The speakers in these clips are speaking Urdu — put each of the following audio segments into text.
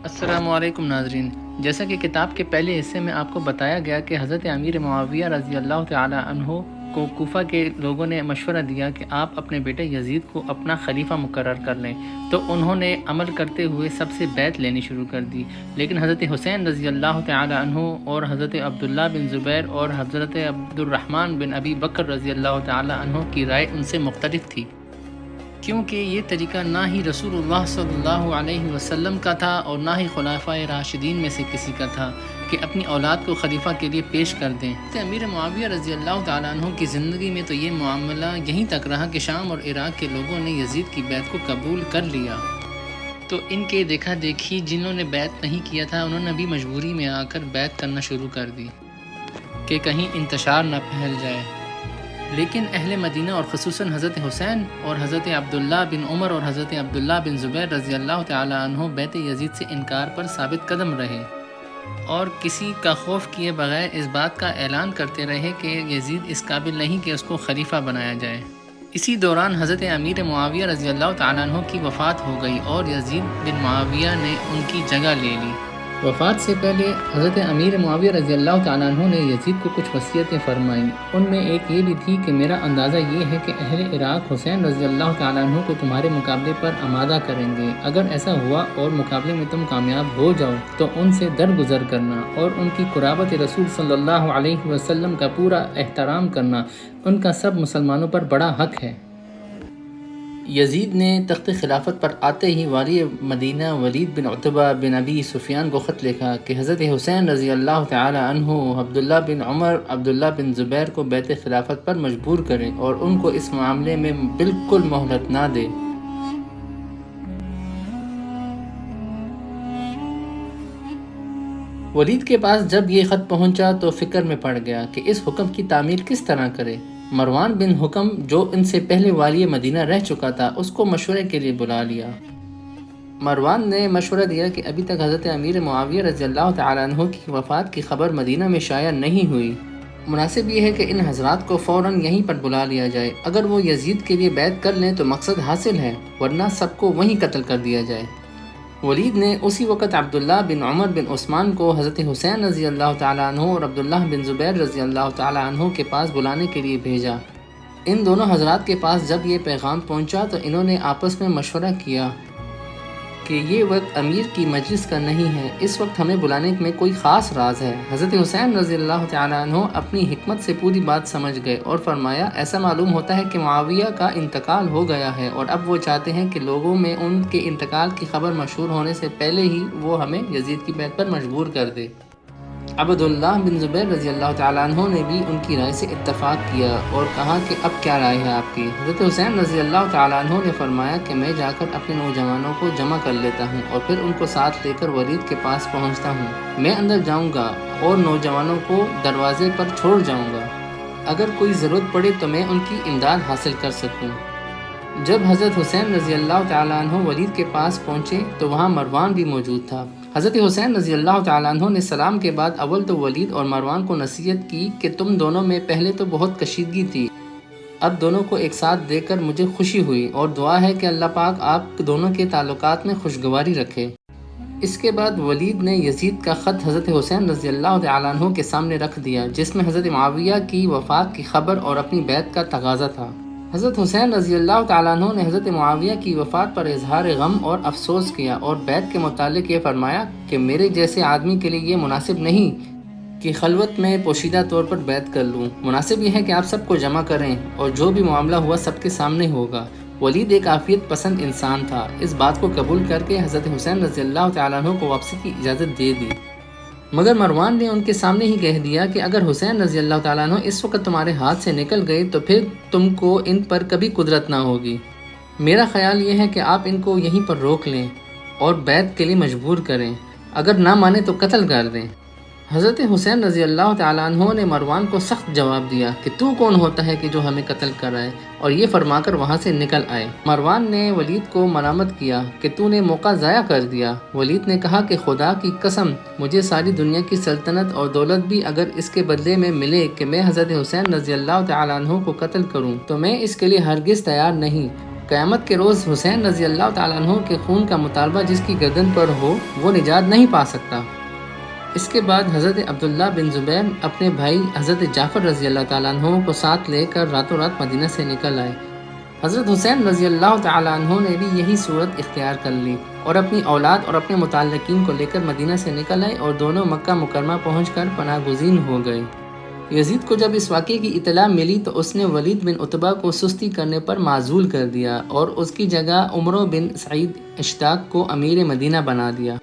السلام علیکم ناظرین، جیسا کہ کتاب کے پہلے حصے میں آپ کو بتایا گیا کہ حضرت امیر معاویہ رضی اللہ تعالی عنہ کو کوفہ کے لوگوں نے مشورہ دیا کہ آپ اپنے بیٹے یزید کو اپنا خلیفہ مقرر کر لیں، تو انہوں نے عمل کرتے ہوئے سب سے بیعت لینی شروع کر دی۔ لیکن حضرت حسین رضی اللہ تعالی عنہ اور حضرت عبداللہ بن زبیر اور حضرت عبد الرحمن بن ابی بکر رضی اللہ تعالی عنہ کی رائے ان سے مختلف تھی، کیونکہ یہ طریقہ نہ ہی رسول اللہ صلی اللہ علیہ وسلم کا تھا اور نہ ہی خلفائے راشدین میں سے کسی کا تھا کہ اپنی اولاد کو خلیفہ کے لیے پیش کر دیں۔ امیر معاویہ رضی اللہ تعالیٰ عنہ کی زندگی میں تو یہ معاملہ یہیں تک رہا کہ شام اور عراق کے لوگوں نے یزید کی بیعت کو قبول کر لیا، تو ان کے دیکھا دیکھی جنہوں نے بیعت نہیں کیا تھا انہوں نے بھی مجبوری میں آ کر بیعت کرنا شروع کر دی کہ کہیں انتشار نہ پھیل جائے۔ لیکن اہل مدینہ اور خصوصاً حضرت حسین اور حضرت عبداللہ بن عمر اور حضرت عبداللہ بن زبیر رضی اللہ تعالی عنہ بیعت یزید سے انکار پر ثابت قدم رہے اور کسی کا خوف کیے بغیر اس بات کا اعلان کرتے رہے کہ یزید اس قابل نہیں کہ اس کو خلیفہ بنایا جائے۔ اسی دوران حضرت امیر معاویہ رضی اللہ تعالی عنہ کی وفات ہو گئی اور یزید بن معاویہ نے ان کی جگہ لے لی۔ وفات سے پہلے حضرت امیر معاویہ رضی اللہ تعالیٰ عنہ نے یزید کو کچھ وصیتیں فرمائیں۔ ان میں ایک یہ بھی تھی کہ میرا اندازہ یہ ہے کہ اہل عراق حسین رضی اللہ تعالیٰ عنہ کو تمہارے مقابلے پر آمادہ کریں گے۔ اگر ایسا ہوا اور مقابلے میں تم کامیاب ہو جاؤ تو ان سے درگزر کرنا اور ان کی قرابت رسول صلی اللہ علیہ وسلم کا پورا احترام کرنا، ان کا سب مسلمانوں پر بڑا حق ہے۔ یزید نے تخت خلافت پر آتے ہی والی مدینہ ولید بن عتبہ بن ابی سفیان کو خط لکھا کہ حضرت حسین رضی اللہ تعالی عنہ عبداللہ بن عمر عبداللہ بن زبیر کو بیعت خلافت پر مجبور کریں اور ان کو اس معاملے میں بالکل مہلت نہ دے۔ ولید کے پاس جب یہ خط پہنچا تو فکر میں پڑ گیا کہ اس حکم کی تعمیل کس طرح کرے۔ مروان بن حکم جو ان سے پہلے والی مدینہ رہ چکا تھا اس کو مشورے کے لیے بلا لیا۔ مروان نے مشورہ دیا کہ ابھی تک حضرت امیر معاویہ رضی اللہ تعالیٰ عنہ کی وفات کی خبر مدینہ میں شائع نہیں ہوئی، مناسب یہ ہے کہ ان حضرات کو فوراً یہیں پر بلا لیا جائے۔ اگر وہ یزید کے لیے بیعت کر لیں تو مقصد حاصل ہے، ورنہ سب کو وہیں قتل کر دیا جائے۔ ولید نے اسی وقت عبداللہ بن عمر بن عثمان کو حضرت حسین رضی اللہ تعالیٰ عنہ اور عبداللہ بن زبیر رضی اللہ تعالیٰ عنہ کے پاس بلانے کے لیے بھیجا۔ ان دونوں حضرات کے پاس جب یہ پیغام پہنچا تو انہوں نے آپس میں مشورہ کیا کہ یہ وقت امیر کی مجلس کا نہیں ہے، اس وقت ہمیں بلانے میں کوئی خاص راز ہے۔ حضرت حسین رضی اللہ تعالیٰ عنہ اپنی حکمت سے پوری بات سمجھ گئے اور فرمایا ایسا معلوم ہوتا ہے کہ معاویہ کا انتقال ہو گیا ہے اور اب وہ چاہتے ہیں کہ لوگوں میں ان کے انتقال کی خبر مشہور ہونے سے پہلے ہی وہ ہمیں یزید کی بیعت پر مجبور کر دے۔ عبداللہ بن زبیر رضی اللہ تعالیٰ عنہ نے بھی ان کی رائے سے اتفاق کیا اور کہا کہ اب کیا رائے ہے آپ کی؟ حضرت حسین رضی اللہ تعالیٰ عنہ نے فرمایا کہ میں جا کر اپنے نوجوانوں کو جمع کر لیتا ہوں اور پھر ان کو ساتھ لے کر ولید کے پاس پہنچتا ہوں۔ میں اندر جاؤں گا اور نوجوانوں کو دروازے پر چھوڑ جاؤں گا، اگر کوئی ضرورت پڑے تو میں ان کی امداد حاصل کر سکوں۔ جب حضرت حسین رضی اللہ تعالیٰ عنہ ولید کے پاس پہنچے تو وہاں مروان بھی موجود تھا۔ حضرت حسین رضی اللہ تعالیٰ عنہ نے سلام کے بعد اول تو ولید اور مروان کو نصیحت کی کہ تم دونوں میں پہلے تو بہت کشیدگی تھی، اب دونوں کو ایک ساتھ دیکھ کر مجھے خوشی ہوئی اور دعا ہے کہ اللہ پاک آپ دونوں کے تعلقات میں خوشگواری رکھے۔ اس کے بعد ولید نے یزید کا خط حضرت حسین رضی اللہ تعالیٰ عنہ کے سامنے رکھ دیا جس میں حضرت معاویہ کی وفات کی خبر اور اپنی بیعت کا تقاضا تھا۔ حضرت حسین رضی اللہ تعالیٰ عنہ نے حضرت معاویہ کی وفات پر اظہار غم اور افسوس کیا اور بیعت کے متعلق یہ فرمایا کہ میرے جیسے آدمی کے لیے یہ مناسب نہیں کہ خلوت میں پوشیدہ طور پر بیعت کر لوں، مناسب یہ ہے کہ آپ سب کو جمع کریں اور جو بھی معاملہ ہوا سب کے سامنے ہوگا۔ ولید ایک عافیت پسند انسان تھا، اس بات کو قبول کر کے حضرت حسین رضی اللہ تعالیٰ عنہ کو واپسی کی اجازت دے دی، مگر مروان نے ان کے سامنے ہی کہہ دیا کہ اگر حسین رضی اللہ تعالیٰ عنہ اس وقت تمہارے ہاتھ سے نکل گئے تو پھر تم کو ان پر کبھی قدرت نہ ہوگی۔ میرا خیال یہ ہے کہ آپ ان کو یہیں پر روک لیں اور بیعت کے لیے مجبور کریں، اگر نہ مانے تو قتل کر دیں۔ حضرت حسین رضی اللہ تعالیٰ عنہ نے مروان کو سخت جواب دیا کہ تو کون ہوتا ہے کہ جو ہمیں قتل کرائے، اور یہ فرما کر وہاں سے نکل آئے۔ مروان نے ولید کو ملامت کیا کہ تو نے موقع ضائع کر دیا۔ ولید نے کہا کہ خدا کی قسم مجھے ساری دنیا کی سلطنت اور دولت بھی اگر اس کے بدلے میں ملے کہ میں حضرت حسین رضی اللہ تعالیٰ عنہ کو قتل کروں تو میں اس کے لیے ہرگز تیار نہیں۔ قیامت کے روز حسین رضی اللہ تعالیٰ عنہ کے خون کا مطالبہ جس کی گردن پر ہو وہ نجات نہیں پا سکتا۔ اس کے بعد حضرت عبداللہ بن زبیر اپنے بھائی حضرت جعفر رضی اللہ تعالیٰ عنہ کو ساتھ لے کر راتوں رات مدینہ سے نکل آئے۔ حضرت حسین رضی اللہ تعالیٰ عنہ نے بھی یہی صورت اختیار کر لی اور اپنی اولاد اور اپنے متعلقین کو لے کر مدینہ سے نکل آئے اور دونوں مکہ مکرمہ پہنچ کر پناہ گزین ہو گئے۔ یزید کو جب اس واقعے کی اطلاع ملی تو اس نے ولید بن عتبہ کو سستی کرنے پر معزول کر دیا اور اس کی جگہ عمرو بن سعید اشتاق کو امیر مدینہ بنا دیا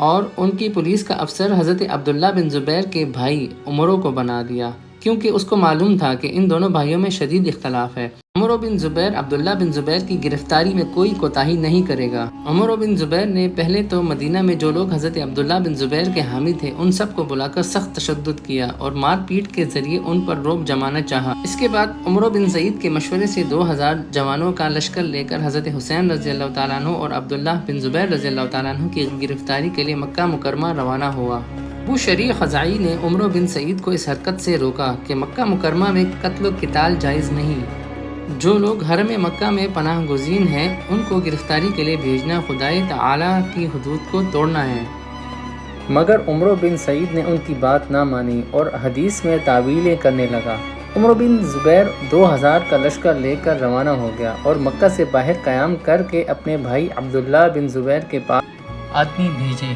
اور ان کی پولیس کا افسر حضرت عبداللہ بن زبیر کے بھائی عمرو کو بنا دیا، کیونکہ اس کو معلوم تھا کہ ان دونوں بھائیوں میں شدید اختلاف ہے۔ عمرو بن زبیر عبداللہ بن زبیر کی گرفتاری میں کوئی کوتاہی نہیں کرے گا۔ عمرو بن زبیر نے پہلے تو مدینہ میں جو لوگ حضرت عبداللہ بن زبیر کے حامی تھے ان سب کو بلا کر سخت تشدد کیا اور مار پیٹ کے ذریعے ان پر رعب جمانا چاہا۔ اس کے بعد عمرو بن سعید کے مشورے سے 2000 جوانوں کا لشکر لے کر حضرت حسین رضی اللہ تعالیٰ عنہ اور عبداللہ بن زبیر رضی اللہ تعالیٰ عنہ کی گرفتاری کے لیے مکہ مکرمہ روانہ ہوا۔ ابو شریح خزاعی نے عمرو بن سعید کو اس حرکت سے روکا کہ مکہ مکرمہ میں قتل و قتال جائز نہیں، جو لوگ حرم مکہ میں پناہ گزین ہیں ان کو گرفتاری کے لیے بھیجنا خدائے تعالیٰ کی حدود کو توڑنا ہے۔ مگر عمرو بن سعید نے ان کی بات نہ مانی اور حدیث میں تعویلیں کرنے لگا۔ عمرو بن زبیر 2000 کا لشکر لے کر روانہ ہو گیا اور مکہ سے باہر قیام کر کے اپنے بھائی عبداللہ بن زبیر کے پاس آدمی بھیجے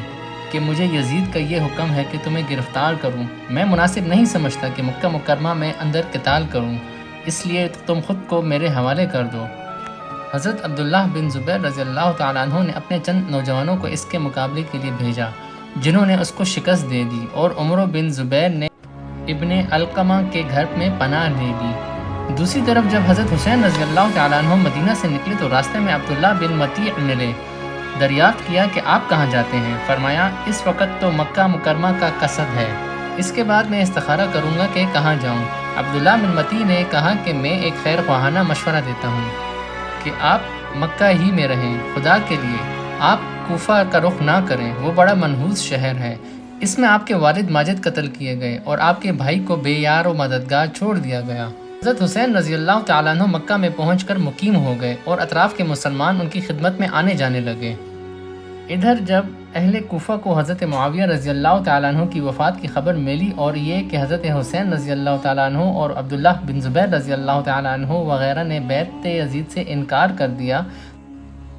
کہ مجھے یزید کا یہ حکم ہے کہ تمہیں گرفتار کروں، میں مناسب نہیں سمجھتا کہ مکہ مکرمہ میں اندر قتال کروں، اس لیے تم خود کو میرے حوالے کر دو۔ حضرت عبداللہ بن زبیر رضی اللہ تعالیٰ عنہ نے اپنے چند نوجوانوں کو اس کے مقابلے کے لیے بھیجا جنہوں نے اس کو شکست دے دی، اور عمرو بن زبیر نے ابن علقمہ کے گھر میں پناہ لے لی۔ دوسری طرف جب حضرت حسین رضی اللہ تعالیٰ عنہ مدینہ سے نکلے تو راستے میں عبداللہ بن مطیع ملے۔ دریافت کیا کہ آپ کہاں جاتے ہیں؟ فرمایا اس وقت تو مکہ مکرمہ کا قصد ہے، اس کے بعد میں استخارہ کروں گا کہ کہاں جاؤں۔ عبداللہ بن مطیع نے کہا کہ میں ایک خیر خواہانہ مشورہ دیتا ہوں کہ آپ مکہ ہی میں رہیں، خدا کے لیے آپ کوفہ کا رخ نہ کریں، وہ بڑا منحوس شہر ہے، اس میں آپ کے والد ماجد قتل کیے گئے اور آپ کے بھائی کو بے یار و مددگار چھوڑ دیا گیا۔ حضرت حسین رضی اللہ تعالیٰ عنہ مکہ میں پہنچ کر مقیم ہو گئے اور اطراف کے مسلمان ان کی خدمت میں آنے جانے لگے۔ ادھر جب اہل کوفہ کو حضرت معاویہ رضی اللہ تعالیٰ عنہ کی وفات کی خبر ملی اور یہ کہ حضرت حسین رضی اللہ تعالیٰ عنہ اور عبداللہ بن زبیر رضی اللہ تعالیٰ عنہ وغیرہ نے بیعت یزید سے انکار کر دیا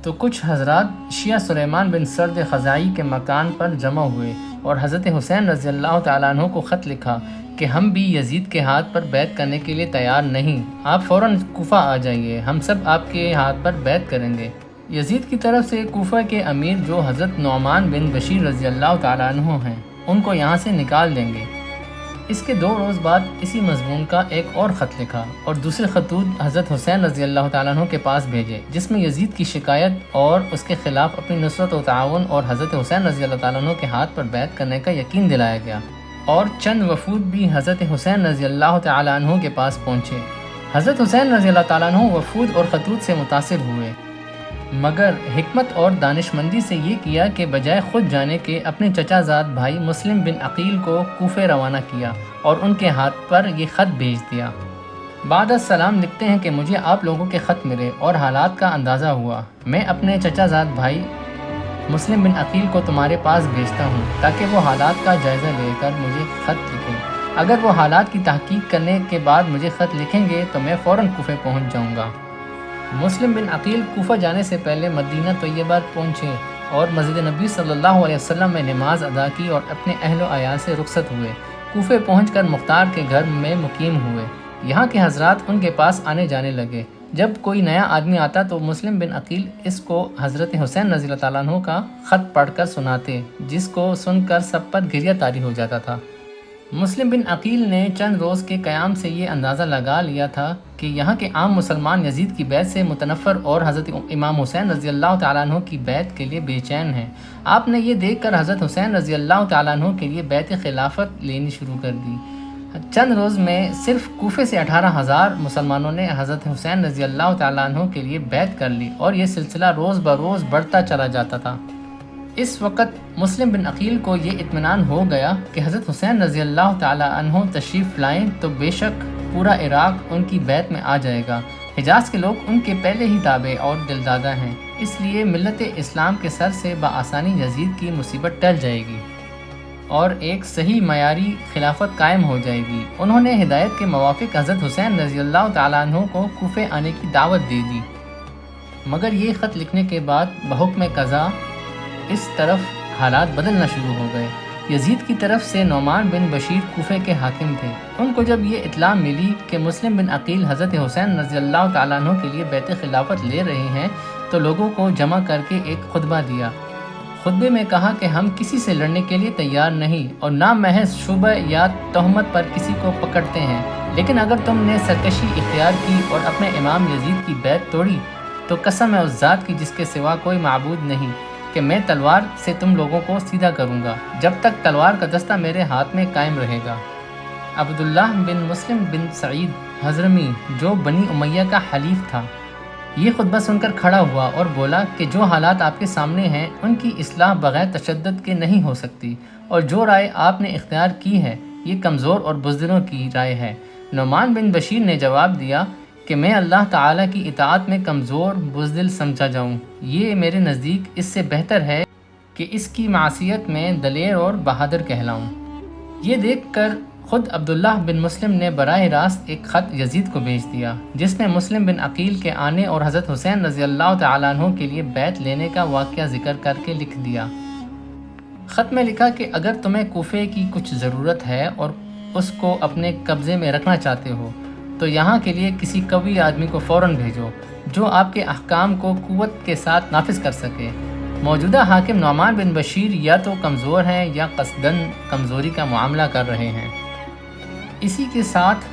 تو کچھ حضرات شیعہ سلیمان بن سرد خزاعی کے مکان پر جمع ہوئے اور حضرت حسین رضی اللہ تعالیٰ عنہ کو خط لکھا کہ ہم بھی یزید کے ہاتھ پر بیعت کرنے کے لیے تیار نہیں، آپ فوراً کوفہ آ جائیے، ہم سب آپ کے ہاتھ پر بیعت کریں گے۔ یزید کی طرف سے کوفہ کے امیر جو حضرت نعمان بن بشیر رضی اللہ تعالیٰ عنہ ہیں ان کو یہاں سے نکال دیں گے۔ اس کے 2 روز بعد اسی مضمون کا ایک اور خط لکھا اور دوسرے خطوط حضرت حسین رضی اللہ تعالیٰ عنہ کے پاس بھیجے جس میں یزید کی شکایت اور اس کے خلاف اپنی نصرت و تعاون اور حضرت حسین رضی اللہ تعالیٰ عنہ کے ہاتھ پر بیعت کرنے کا یقین دلایا گیا، اور چند وفود بھی حضرت حسین رضی اللہ تعالیٰ عنہ کے پاس پہنچے۔ حضرت حسین رضی اللہ تعالیٰ عنہ وفود اور خطوط سے متاثر ہوئے، مگر حکمت اور دانش مندی سے یہ کیا کہ بجائے خود جانے کے اپنے چچا زاد بھائی مسلم بن عقیل کو کوفے روانہ کیا اور ان کے ہاتھ پر یہ خط بھیج دیا۔ بعد السلام لکھتے ہیں کہ مجھے آپ لوگوں کے خط ملے اور حالات کا اندازہ ہوا، میں اپنے چچا زاد بھائی مسلم بن عقیل کو تمہارے پاس بھیجتا ہوں تاکہ وہ حالات کا جائزہ لے کر مجھے خط لکھیں، اگر وہ حالات کی تحقیق کرنے کے بعد مجھے خط لکھیں گے تو میں فوراً کوفے پہنچ جاؤں گا۔ مسلم بن عقیل کوفہ جانے سے پہلے مدینہ طیبہ پہنچے اور مسجد نبی صلی اللہ علیہ وسلم میں نماز ادا کی اور اپنے اہل و عیال سے رخصت ہوئے۔ کوفے پہنچ کر مختار کے گھر میں مقیم ہوئے، یہاں کے حضرات ان کے پاس آنے جانے لگے۔ جب کوئی نیا آدمی آتا تو مسلم بن عقیل اس کو حضرت حسین رضی اللہ تعالیٰ عنہ کا خط پڑھ کر سناتے، جس کو سن کر سب پر گریہ طاری ہو جاتا تھا۔ مسلم بن عقیل نے چند روز کے قیام سے یہ اندازہ لگا لیا تھا کہ یہاں کے عام مسلمان یزید کی بیعت سے متنفر اور حضرت امام حسین رضی اللہ تعالیٰ عنہ کی بیعت کے لیے بے چین ہیں۔ آپ نے یہ دیکھ کر حضرت حسین رضی اللہ تعالیٰ عنہ کے لیے بیعت خلافت لینی شروع کر دی۔ چند روز میں صرف کوفے سے 18,000 مسلمانوں نے حضرت حسین رضی اللہ تعالیٰ عنہ کے لیے بیعت کر لی اور یہ سلسلہ روز بروز بڑھتا چلا جاتا تھا۔ اس وقت مسلم بن عقیل کو یہ اطمینان ہو گیا کہ حضرت حسین رضی اللہ تعالیٰ عنہ تشریف لائیں تو بے شک پورا عراق ان کی بیعت میں آ جائے گا۔ حجاز کے لوگ ان کے پہلے ہی تابع اور دلدادہ ہیں، اس لیے ملت اسلام کے سر سے بآسانی یزید کی مصیبت ٹل جائے گی اور ایک صحیح معیاری خلافت قائم ہو جائے گی۔ انہوں نے ہدایت کے موافق حضرت حسین رضی اللہ تعالیٰ عنہ کو کوفے آنے کی دعوت دے دی، مگر یہ خط لکھنے کے بعد بحکم قضا اس طرف حالات بدلنا شروع ہو گئے۔ یزید کی طرف سے نعمان بن بشیر کوفے کے حاکم تھے۔ ان کو جب یہ اطلاع ملی کہ مسلم بن عقیل حضرت حسین رضی اللہ تعالیٰ عنہ کے لیے بیعت خلافت لے رہے ہیں تو لوگوں کو جمع کر کے ایک خطبہ دیا۔ خطبے میں کہا کہ ہم کسی سے لڑنے کے لیے تیار نہیں اور نہ محض شبہ یا تہمت پر کسی کو پکڑتے ہیں، لیکن اگر تم نے سرکشی اختیار کی اور اپنے امام یزید کی بیعت توڑی تو قسم ہے اس ذات کی جس کے سوا کوئی معبود نہیں کہ میں تلوار سے تم لوگوں کو سیدھا کروں گا جب تک تلوار کا دستہ میرے ہاتھ میں قائم رہے گا۔ عبداللہ بن مسلم بن سعید حضرمی جو بنی امیہ کا حلیف تھا، یہ خطبہ سن کر کھڑا ہوا اور بولا کہ جو حالات آپ کے سامنے ہیں ان کی اصلاح بغیر تشدد کے نہیں ہو سکتی، اور جو رائے آپ نے اختیار کی ہے یہ کمزور اور بزدلوں کی رائے ہے۔ نعمان بن بشیر نے جواب دیا کہ میں اللہ تعالیٰ کی اطاعت میں کمزور بزدل سمجھا جاؤں، یہ میرے نزدیک اس سے بہتر ہے کہ اس کی معصیت میں دلیر اور بہادر کہلاؤں۔ یہ دیکھ کر خود عبداللہ بن مسلم نے براہ راست ایک خط یزید کو بھیج دیا جس میں مسلم بن عقیل کے آنے اور حضرت حسین رضی اللہ تعالیٰ عنہ کے لیے بیعت لینے کا واقعہ ذکر کر کے لکھ دیا۔ خط میں لکھا کہ اگر تمہیں کوفے کی کچھ ضرورت ہے اور اس کو اپنے قبضے میں رکھنا چاہتے ہو تو یہاں کے لیے کسی قوی آدمی کو فوراً بھیجو جو آپ کے احکام کو قوت کے ساتھ نافذ کر سکے۔ موجودہ حاکم نعمان بن بشیر یا تو کمزور ہیں یا قصداً کمزوری کا معاملہ کر رہے ہیں۔ اسی کے ساتھ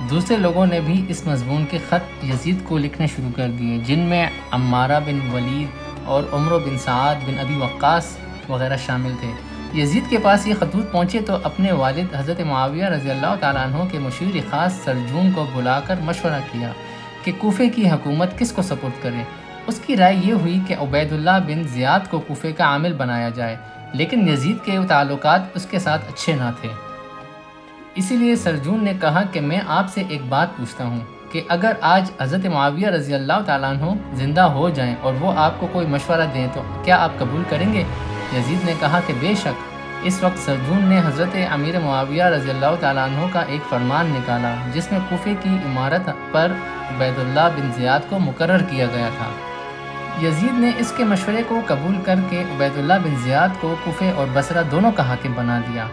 دوسرے لوگوں نے بھی اس مضمون کے خط یزید کو لکھنے شروع کر دیے، جن میں عمارہ بن ولید اور عمرو بن سعد بن ابی وقاص وغیرہ شامل تھے۔ یزید کے پاس یہ خطوط پہنچے تو اپنے والد حضرت معاویہ رضی اللہ تعالیٰ عنہ کے مشیر خاص سرجون کو بلا کر مشورہ کیا کہ کوفے کی حکومت کس کو سپرد کرے۔ اس کی رائے یہ ہوئی کہ عبید اللہ بن زیاد کو کوفے کا عامل بنایا جائے، لیکن یزید کے تعلقات اس کے ساتھ اچھے نہ تھے، اسی لیے سرجون نے کہا کہ میں آپ سے ایک بات پوچھتا ہوں کہ اگر آج حضرت معاویہ رضی اللہ تعالیٰ عنہ زندہ ہو جائیں اور وہ آپ کو کوئی مشورہ دیں تو کیا آپ قبول کریں گے؟ یزید نے کہا کہ بے شک۔ اس وقت سرجون نے حضرت امیر معاویہ رضی اللہ تعالیٰ عنہ کا ایک فرمان نکالا جس میں کوفے کی امارت پر عبید اللہ بن زیاد کو مقرر کیا گیا تھا۔ یزید نے اس کے مشورے کو قبول کر کے عبید اللہ بن زیاد کو کوفے اور بصرہ دونوں کا حاکم بنا دیا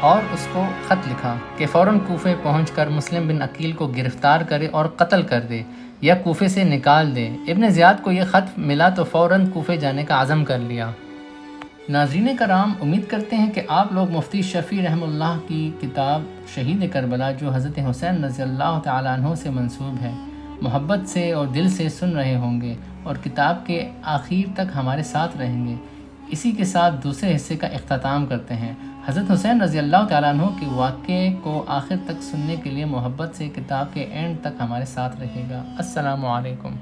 اور اس کو خط لکھا کہ فوراً کوفے پہنچ کر مسلم بن عقیل کو گرفتار کرے اور قتل کر دے یا کوفے سے نکال دے۔ ابن زیاد کو یہ خط ملا تو فوراً کوفے جانے کا عزم کر لیا۔ ناظرین کرام، امید کرتے ہیں کہ آپ لوگ مفتی شفیع رحمہ اللہ کی کتاب شہید کربلا جو حضرت حسین رضی اللہ تعالیٰ عنہ سے منسوب ہے محبت سے اور دل سے سن رہے ہوں گے اور کتاب کے آخر تک ہمارے ساتھ رہیں گے۔ اسی کے ساتھ دوسرے حصے کا اختتام کرتے ہیں۔ حضرت حسین رضی اللہ تعالیٰ عنہ کے واقعے کو آخر تک سننے کے لیے محبت سے کتاب کے اینڈ تک ہمارے ساتھ رہے گا۔ السلام علیکم۔